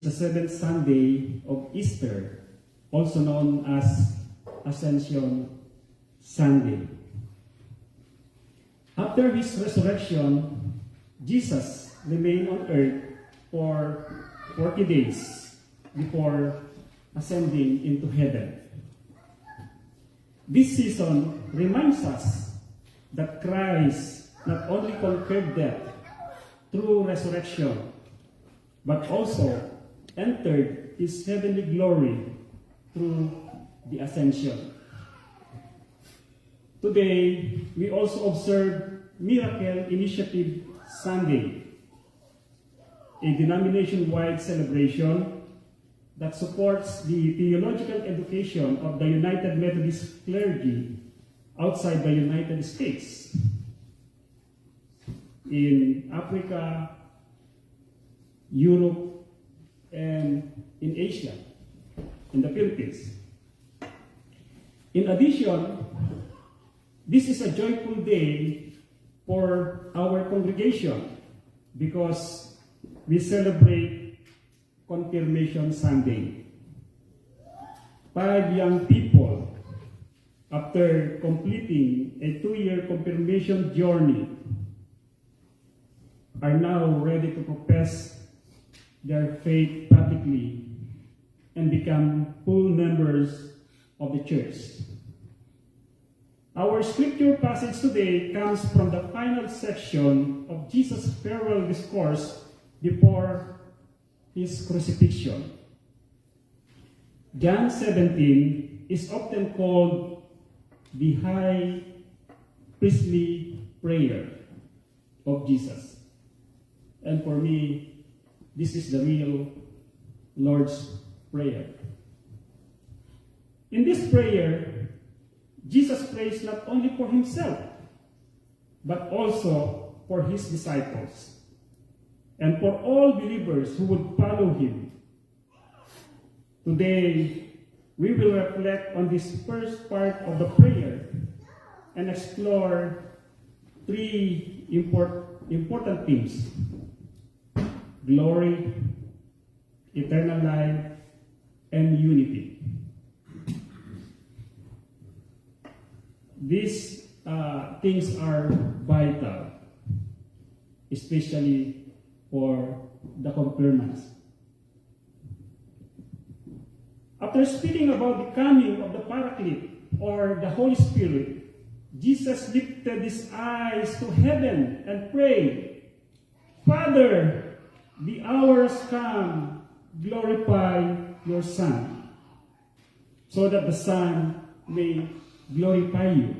the seventh Sunday of Easter, also known as Ascension Sunday. After his resurrection, Jesus remained on earth for 40 days before ascending into heaven. This season reminds us that Christ not only conquered death through resurrection, but also entered his heavenly glory through the ascension. Today, we also observe Miracle Initiative Sunday, a denomination-wide celebration that supports the theological education of the United Methodist clergy outside the United States, in Africa, Europe, and in Asia, in the Philippines. In addition, this is a joyful day for our congregation because we celebrate Confirmation Sunday. 5 young people, after completing a 2-year confirmation journey, are now ready to profess their faith publicly and become full members of the church. Our scripture passage today comes from the final section of Jesus' farewell discourse before his crucifixion. John 17 is often called the high priestly prayer of Jesus. And for me, this is the real Lord's Prayer. In this prayer, Jesus prays not only for himself, but also for his disciples, and for all believers who would follow him. Today, we will reflect on this first part of the prayer and explore 3 important themes: glory, eternal life, and unity. These things are vital, especially for the confirmants. After speaking about the coming of the Paraclete, or the Holy Spirit, Jesus lifted his eyes to heaven and prayed, "Father, the hour has come, glorify your Son, so that the Son may glorify you."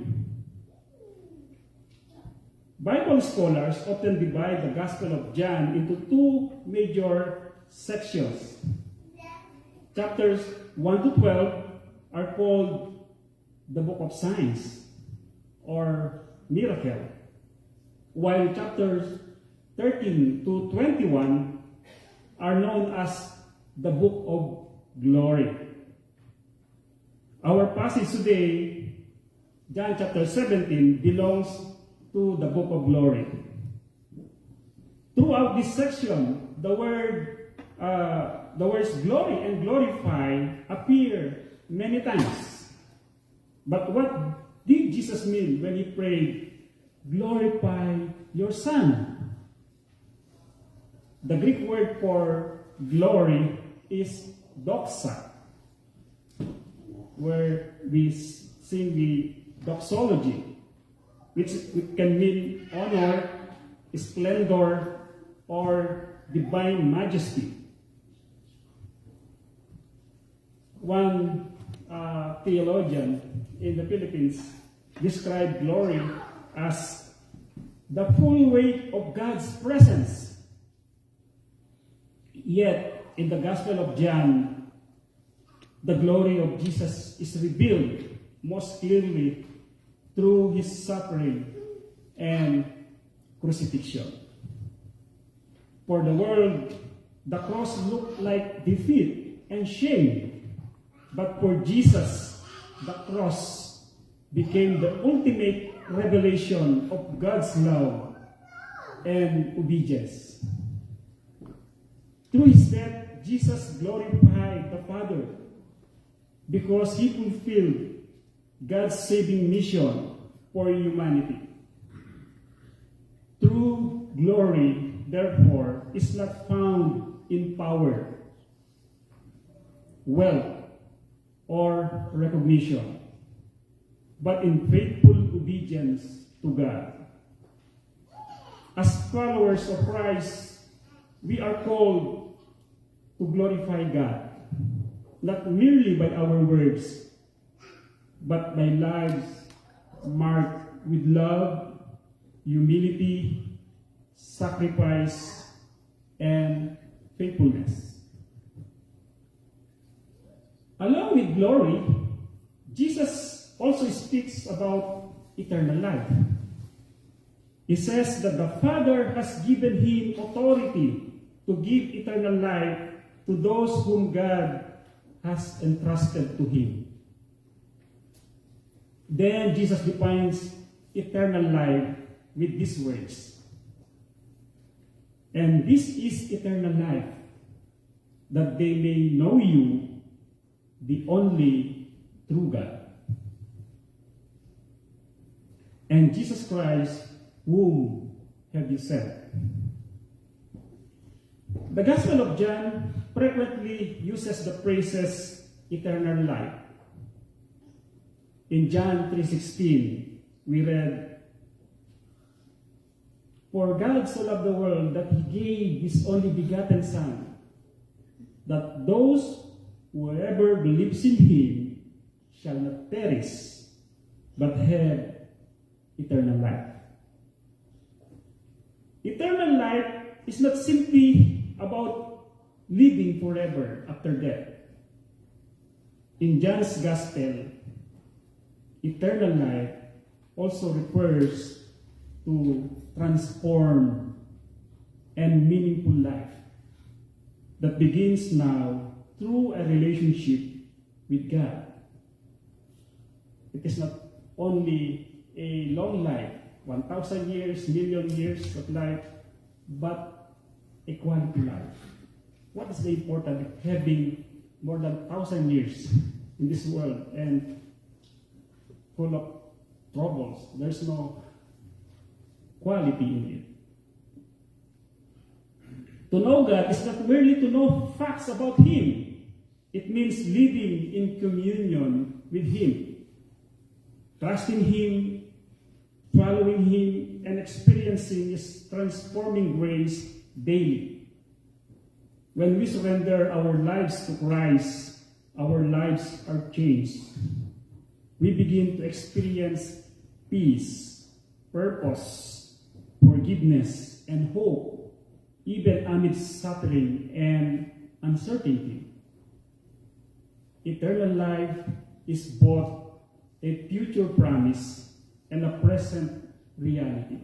Bible scholars often divide the Gospel of John into 2 major sections. Chapters 1 to 12 are called the Book of Signs, or Miracle, while chapters 13 to 21 are known as the Book of Glory. Our passage today, John chapter 17, belongs to the Book of Glory. Throughout this section, the words glory and glorify appear many times. But what did Jesus mean when he prayed, "Glorify your Son"? The Greek word for glory is doxa, where we sing the doxology, which can mean honor, splendor, or divine majesty. One theologian in the Philippines described glory as the full weight of God's presence. Yet, in the Gospel of John, the glory of Jesus is revealed most clearly through his suffering and crucifixion. For the world, the cross looked like defeat and shame. But for Jesus, the cross became the ultimate revelation of God's love and obedience. Through his death, Jesus glorified the Father because he fulfilled God's saving mission for humanity. True glory, therefore, is not found in power, wealth, or recognition, but in faithful obedience to God. As followers of Christ, we are called to glorify God, not merely by our words, but by lives marked with love, humility, sacrifice, and faithfulness. Along with glory, Jesus also speaks about eternal life. He says that the Father has given him authority to give eternal life to those whom God has entrusted to him. Then Jesus defines eternal life with these words. And this is eternal life, that they may know you, the only true God, and Jesus Christ, whom have you sent. The Gospel of John frequently uses the phrases eternal life. In John 3:16, we read, "For God so loved the world that he gave his only begotten Son, that those whoever believes in him shall not perish, but have eternal life." Eternal life is not simply about living forever after death. In John's Gospel, eternal life also refers to transformed and meaningful life that begins now through a relationship with God. It is not only a long life, 1,000 years, million years of life, but a quality life. What is the importance of having more than 1,000 years in this world and full of troubles? There's no quality in it. To know God is not merely to know facts about him. It means living in communion with him, trusting him, following him, and experiencing his transforming grace daily. When we surrender our lives to Christ, our lives are changed. We begin to experience peace, purpose, forgiveness, and hope, even amidst suffering and uncertainty. Eternal life is both a future promise and a present reality.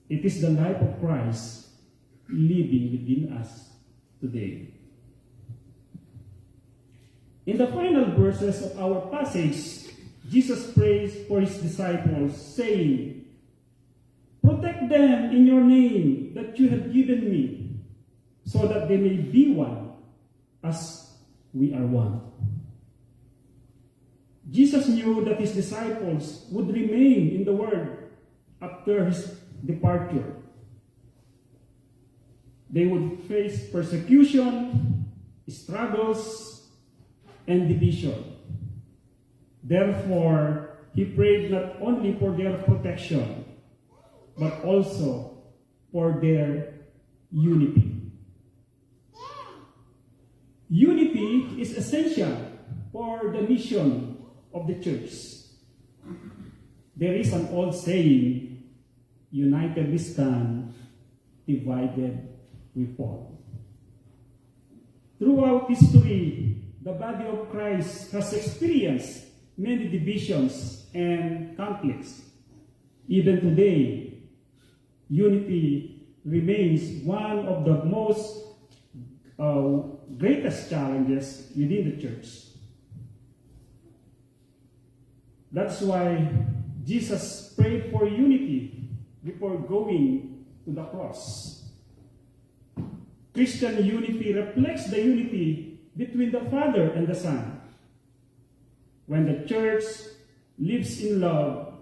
It is the life of Christ living within us today. In the final verses of our passage, Jesus prays for his disciples, saying, "Protect them in your name that you have given me, so that they may be one, as we are one." Jesus knew that his disciples would remain in the world after his departure. They would face persecution, struggles, and division. Therefore, he prayed not only for their protection, but also for their unity. Unity is essential for the mission of the church. There is an old saying, "United we stand, divided we fall." Throughout history, the body of Christ has experienced many divisions and conflicts. Even today, unity remains one of the most greatest challenges within the church. That's why Jesus prayed for unity before going to the cross. Christian unity reflects the unity between the Father and the Son. When the church lives in love,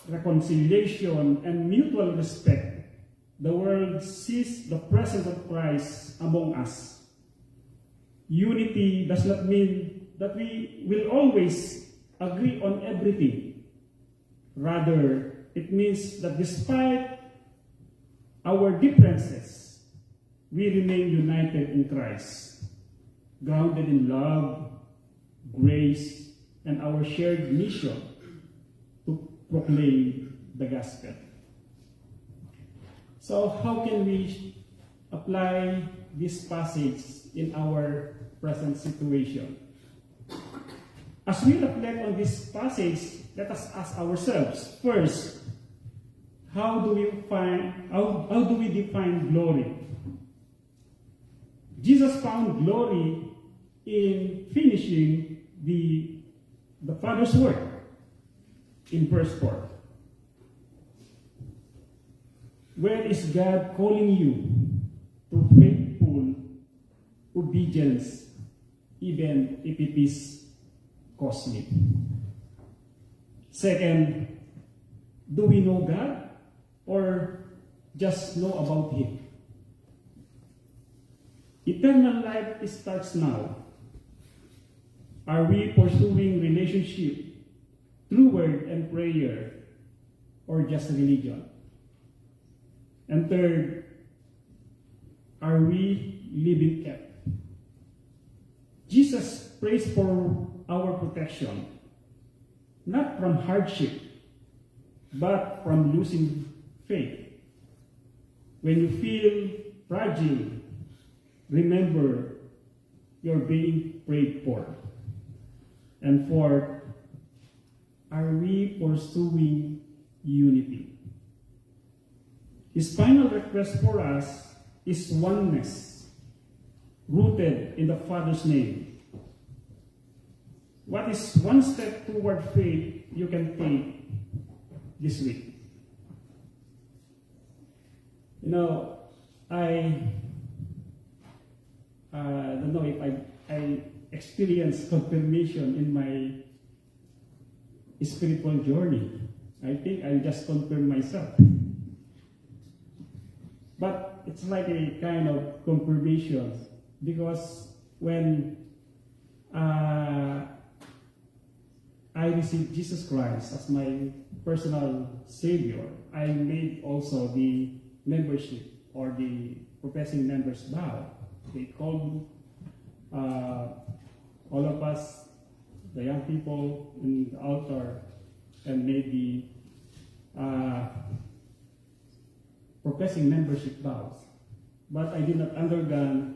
reconciliation, and mutual respect, the world sees the presence of Christ among us. Unity does not mean that we will always agree on everything. Rather, it means that despite our differences, we remain united in Christ, grounded in love, grace, and our shared mission to proclaim the gospel. So how can we apply this passage in our present situation? As we reflect on this passage, let us ask ourselves, first, how do we define glory? Jesus found glory in finishing the Father's work in verse 4. Where is God calling you to faithful obedience, even if it is costly? Second, do we know God or just know about Him? Eternal life starts now. Are we pursuing relationship through word and prayer or just religion? And third, are we living kept? Jesus prays for our protection, not from hardship, but from losing faith. When you feel fragile, remember you're being prayed for. And fourth, are we pursuing unity? His final request for us is oneness, rooted in the Father's name. What is one step toward faith you can take this week? You know, I don't know if I experienced confirmation in my spiritual journey. I think I just confirmed myself. But it's like a kind of confirmation because when I received Jesus Christ as my personal Savior, I made also the membership or the professing members vow. They called all of us, the young people in the altar, and made the professing membership vows. But I did not undergo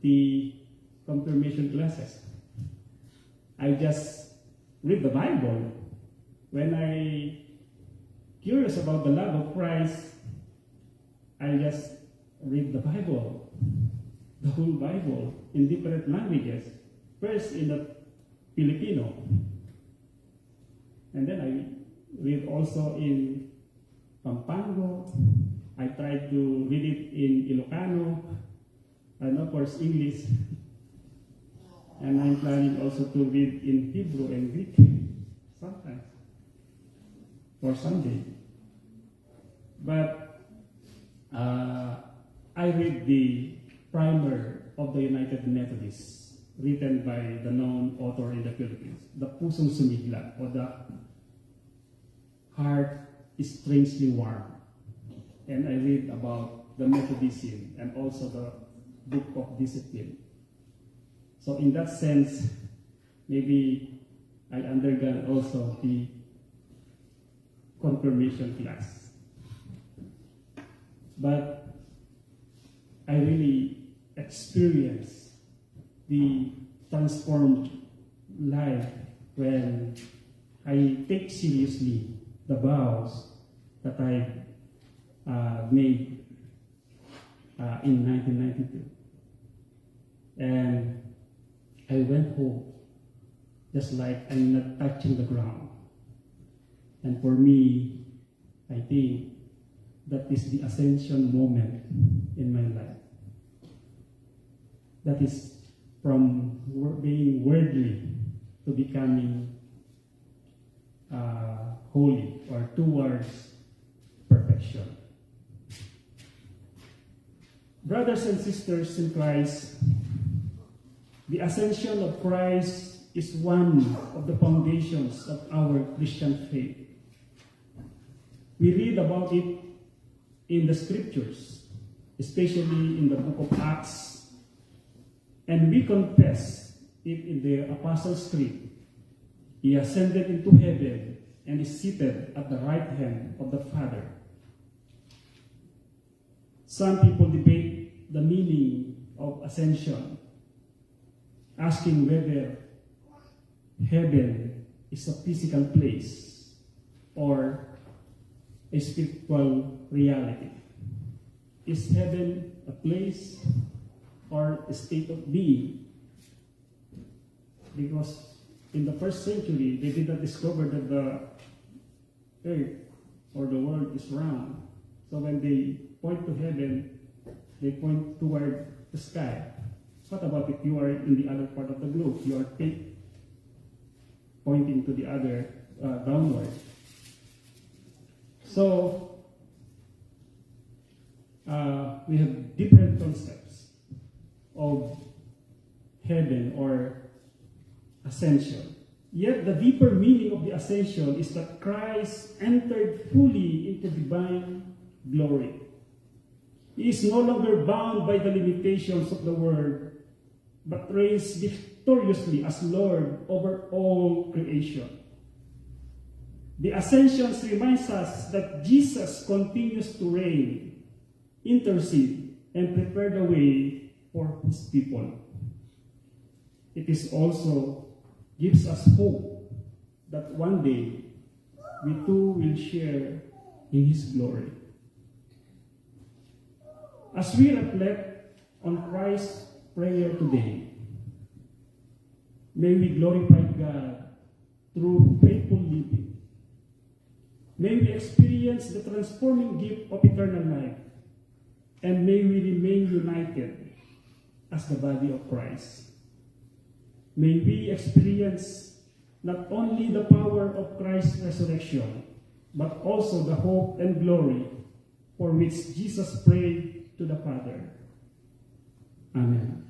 the confirmation classes. I just read the Bible. When I curious about the love of Christ, I just read the Bible, the whole Bible in different languages. First in the Filipino, and then I read also in Pampango. I tried to read it in Ilocano, and of course English. And I'm planning also to read in Hebrew and Greek sometimes, for Sunday. But I read the primer of the United Methodists, written by the known author in the Philippines, The Pusong Sumigla, or The Heart is Strangely Warm. And I read about the Methodism and also the Book of Discipline. So in that sense, maybe I undergone also the confirmation class. But I really experienced the transformed life when I take seriously the vows that I made in 1992. And I went home just like I'm not touching the ground. And for me, I think that is the ascension moment in my life. That is from being worldly to becoming holy, or towards perfection. Brothers and sisters in Christ, the ascension of Christ is one of the foundations of our Christian faith. We read about it in the scriptures, especially in the book of Acts, and we confess it in the Apostles' Creed. He ascended into heaven and is seated at the right hand of the Father. Some people debate the meaning of ascension, asking whether heaven is a physical place or a spiritual reality. Is heaven a place or a state of being? Because in the first century, they did not discover that the earth or the world is round. So when they point to heaven, they point toward the sky. What about if you are in the other part of the globe? You are pointing to the other downward. So we have different concepts of heaven or ascension. Yet the deeper meaning of the ascension is that Christ entered fully into divine glory. He is no longer bound by the limitations of the world, but reigns victoriously as Lord over all creation. The ascension reminds us that Jesus continues to reign, intercede, and prepare the way for his people. It is also gives us hope that one day we too will share in his glory. As we reflect on Christ's prayer today, may we glorify God through faithful living. May we experience the transforming gift of eternal life, and may we remain united as the body of Christ. May we experience not only the power of Christ's resurrection, but also the hope and glory for which Jesus prayed to the Father. Amen.